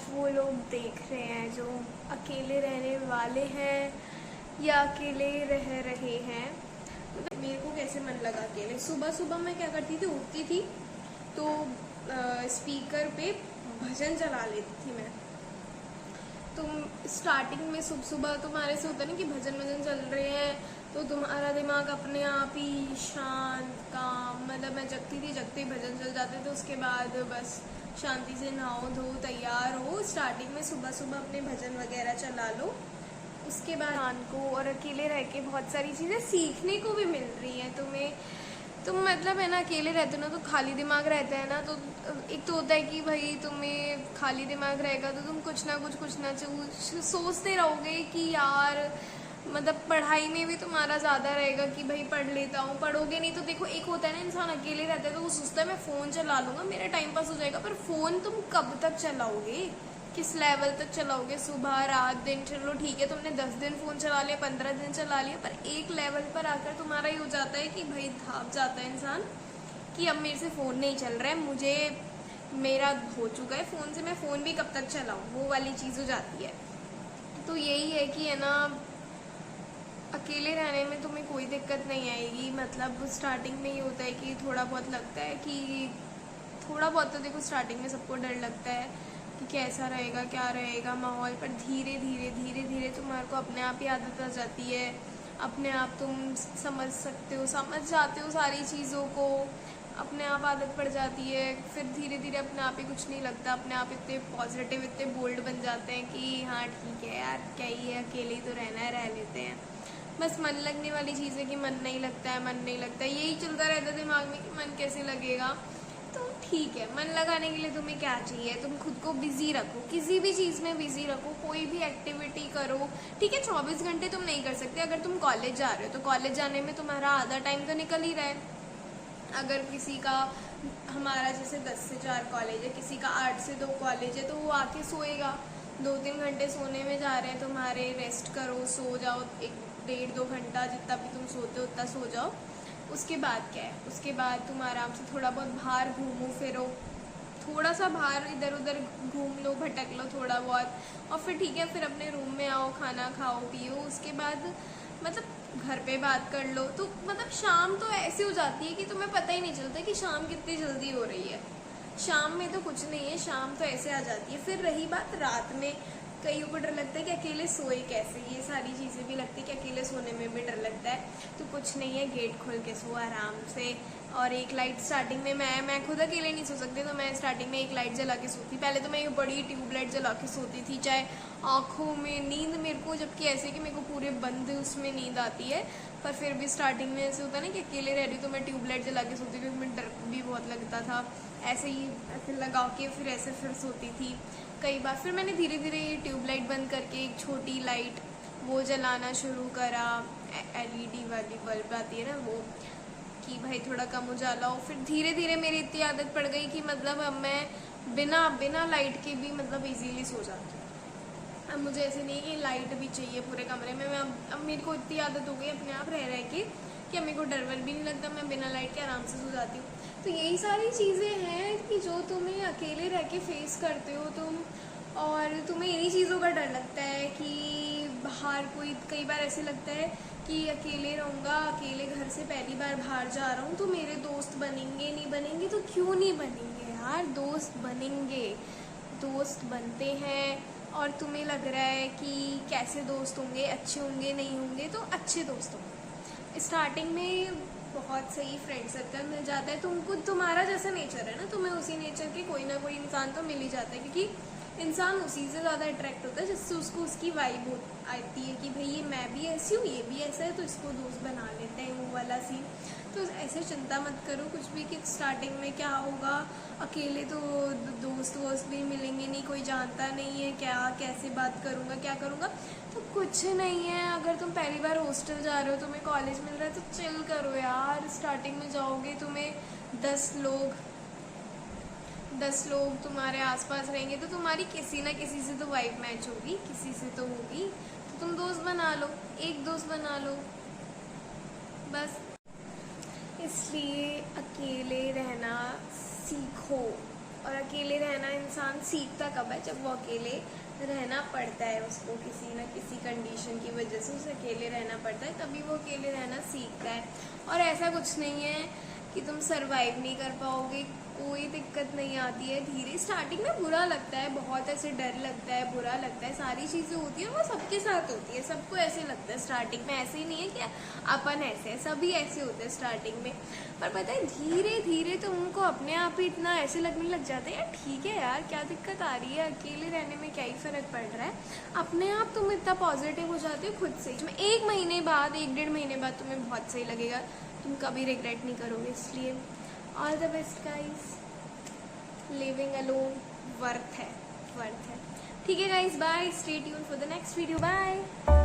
वो लोग देख रहे हैं जो अकेले रहने वाले हैं या अकेले रह रहे हैं। मतलब मेरे को कैसे मन लगा अकेले। सुबह सुबह मैं क्या करती थी, उठती थी तो स्पीकर पे भजन चला लेती थी मैं। तुम स्टार्टिंग में सुबह सुबह तुम्हारे से होता है ना कि भजन भजन चल रहे हैं तो तुम्हारा दिमाग अपने आप ही शांत काम, मतलब मैं जगती थी, जगते ही भजन चल जाते थे। उसके बाद बस शांति से नहाओ धो तैयार हो। स्टार्टिंग में सुबह सुबह अपने भजन वगैरह चला लो। उसके बाद शान को और अकेले रह के बहुत सारी चीज़ें सीखने को भी मिल रही हैं तुम्हें। तुम मतलब है ना अकेले रहते हो ना तो खाली दिमाग रहता है ना, तो एक तो होता है कि भाई तुम्हें खाली दिमाग रहेगा तो तुम कुछ ना कुछ सोचते रहोगे कि यार, मतलब पढ़ाई में भी तुम्हारा ज़्यादा रहेगा कि भाई पढ़ लेता हूँ। पढ़ोगे नहीं तो देखो, एक होता है ना इंसान अकेले रहता है तो वो सोचता है मैं फ़ोन चला लूँगा मेरा टाइम पास हो जाएगा, पर फ़ोन तुम कब तक चलाओगे, किस लेवल तक चलाओगे? सुबह रात दिन, चलो ठीक है तुमने 10 दिन फ़ोन चला लिया, 15 दिन चला लिया, पर एक लेवल पर आकर तुम्हारा ये हो जाता है कि भाई धाप जाता है इंसान कि अब मेरे से फ़ोन नहीं चल रहा है, मुझे मेरा हो चुका है फ़ोन से, मैं फ़ोन भी कब तक चलाऊँ, वो वाली चीज़ हो जाती है। तो यही है कि है ना, अकेले रहने में तुम्हें कोई दिक्कत नहीं आएगी। मतलब स्टार्टिंग में ये होता है कि थोड़ा बहुत लगता है कि थोड़ा बहुत तो देखो स्टार्टिंग में सबको डर लगता है कि कैसा रहेगा क्या रहेगा माहौल, पर धीरे धीरे धीरे धीरे तुम्हारे को अपने आप ही आदत आ जाती है। अपने आप तुम समझ सकते हो, समझ जाते हो सारी चीज़ों को, अपने आप आदत पड़ जाती है। फिर धीरे धीरे अपने आप ही कुछ नहीं लगता, अपने आप इतने पॉजिटिव इतने बोल्ड बन जाते हैं कि हाँ ठीक है यार, क्या ही है, अकेले ही तो रहना है, रह लेते हैं। बस मन लगने वाली चीज़ है कि मन नहीं लगता है, मन नहीं लगता है, यही चलता रहता है दिमाग में कि मन कैसे लगेगा। तो ठीक है, मन लगाने के लिए तुम्हें क्या चाहिए, तुम खुद को बिजी रखो, किसी भी चीज़ में बिजी रखो, कोई भी एक्टिविटी करो। ठीक है 24 घंटे तुम नहीं कर सकते, अगर तुम कॉलेज जा रहे हो तो कॉलेज जाने में तुम्हारा आधा टाइम तो निकल ही रहा है। अगर किसी का, हमारा जैसे 10 से 4 कॉलेज है, किसी का 8 से 2 कॉलेज है, तो वो आके सोएगा। 2-3 घंटे सोने में जा रहे हैं तुम्हारे, रेस्ट करो, सो जाओ, 1-1.5-2 घंटा जितना भी तुम सोते हो उतना सो जाओ। उसके बाद क्या है, उसके बाद तुम आराम से थोड़ा बहुत बाहर घूमो फिरो, थोड़ा सा बाहर इधर उधर घूम लो, भटक लो थोड़ा बहुत, और फिर ठीक है फिर अपने रूम में आओ, खाना खाओ पियो। उसके बाद मतलब घर पे बात कर लो। तो मतलब शाम तो ऐसी हो जाती है कि तुम्हें पता ही नहीं चलता कि शाम कितनी जल्दी हो रही है। शाम में तो कुछ नहीं है, शाम तो ऐसे आ जाती है। फिर रही बात रात में, कईयों को डर लगता है कि अकेले सोए कैसे, ये सारी चीज़ें भी लगती है कि अकेले सोने में भी डर लगता है। तो कुछ नहीं है, गेट खोल के सो आराम से। और एक लाइट स्टार्टिंग में, मैं खुद अकेले नहीं सो सकती तो मैं स्टार्टिंग में एक लाइट जला के सोती। पहले तो मैं ये बड़ी ट्यूबलाइट जला के सोती थी, चाहे आँखों में नींद मेरे को, जबकि ऐसे कि मेरे को पूरे बंद उसमें नींद आती है, पर फिर भी स्टार्टिंग में ऐसे होता है ना कि अकेले रह रही तो मैं ट्यूबलाइट जला के सोती, क्योंकि मुझे डर भी बहुत लगता था। ऐसे ही ऐसे लगा के फिर ऐसे फिर सोती थी कई बार। फिर मैंने धीरे धीरे ये ट्यूबलाइट बंद करके एक छोटी लाइट वो जलाना शुरू करा, एलईडी वाली बल्ब आती है ना वो, कि भाई थोड़ा कम उजाला हो। फिर धीरे धीरे मेरी इतनी आदत पड़ गई कि मतलब अब मैं बिना बिना लाइट के भी मतलब इजीली सो जाती हूँ। अब मुझे ऐसे नहीं कि लाइट भी चाहिए पूरे कमरे में। मैं अब मेरे को इतनी आदत हो गई अपने आप रह रह के कि अब मेरे को डर वर भी नहीं लगता, मैं बिना लाइट के आराम से सो जाती हूँ। तो यही सारी चीज़ें हैं कि जो तुम्हें अकेले रह के फेस करते हो तुम, और तुम्हें इन्हीं चीज़ों का डर लगता है कि बाहर कोई, कई बार ऐसे लगता है कि अकेले रहूँगा, अकेले घर से पहली बार बाहर जा रहा हूँ तो मेरे दोस्त बनेंगे नहीं बनेंगे, तो क्यों नहीं बनेंगे यार, दोस्त बनेंगे, दोस्त बनते हैं। और तुम्हें लग रहा है कि कैसे दोस्त होंगे, अच्छे होंगे नहीं होंगे, तो अच्छे दोस्त होंगे। स्टार्टिंग में बहुत सही फ्रेंड सर्कल मिल जाता है तुमको, तुम्हारा जैसा नेचर है ना, तुम्हें उसी नेचर के कोई ना कोई इंसान तो मिल ही जाता है, क्योंकि इंसान उसी से ज़्यादा अट्रैक्ट होता है जिससे उसको उसकी वाइब आती है कि भाई ये मैं भी ऐसी हूँ, ये भी ऐसा है, तो इसको दोस्त बना लेते हैं, वो वाला सीन। तो ऐसे चिंता मत करो कुछ भी कि स्टार्टिंग में क्या होगा, अकेले तो दोस्त वोस्त भी मिलेंगे नहीं, कोई जानता नहीं है, क्या कैसे बात करूँगा क्या करूँगा। तो कुछ नहीं है, अगर तुम पहली बार हॉस्टल जा रहे हो, तुम्हें कॉलेज मिल रहा है, तो चिल करो यार। स्टार्टिंग में जाओगे, तुम्हें 10 लोग तुम्हारे आसपास रहेंगे, तो तुम्हारी किसी ना किसी से तो वाइब मैच होगी, किसी से तो होगी, तो तुम दोस्त बना लो, एक दोस्त बना लो बस। इसलिए अकेले रहना सीखो, और अकेले रहना इंसान सीखता कब है, जब वो अकेले रहना पड़ता है उसको, किसी न किसी कंडीशन की वजह से उसे अकेले रहना पड़ता है, तभी वो अकेले रहना सीखता है। और ऐसा कुछ नहीं है कि तुम सरवाइव नहीं कर पाओगे, कोई दिक्कत नहीं आती है। धीरे स्टार्टिंग में बुरा लगता है, बहुत ऐसे डर लगता है, बुरा लगता है, सारी चीज़ें होती है, वो सबके साथ होती है, सबको ऐसे लगता है स्टार्टिंग में। ऐसे ही नहीं है कि अपन ऐसे है, सभी ऐसे होते हैं स्टार्टिंग में। पर पता है धीरे धीरे तो उनको अपने आप ही इतना ऐसे लगने लग जाता है, यार ठीक है यार, क्या दिक्कत आ रही है, अकेले रहने में क्या ही फ़र्क पड़ रहा है। अपने आप तुम इतना पॉजिटिव हो जाते हो खुद से। 1 महीने बाद, 1 डेढ़ महीने बाद तुम्हें बहुत सही लगेगा, तुम कभी रिग्रेट नहीं करोगे। इसलिए all the best guys, living alone worth है, वर्थ है। ठीक है guys, bye, stay tune for the next video, bye.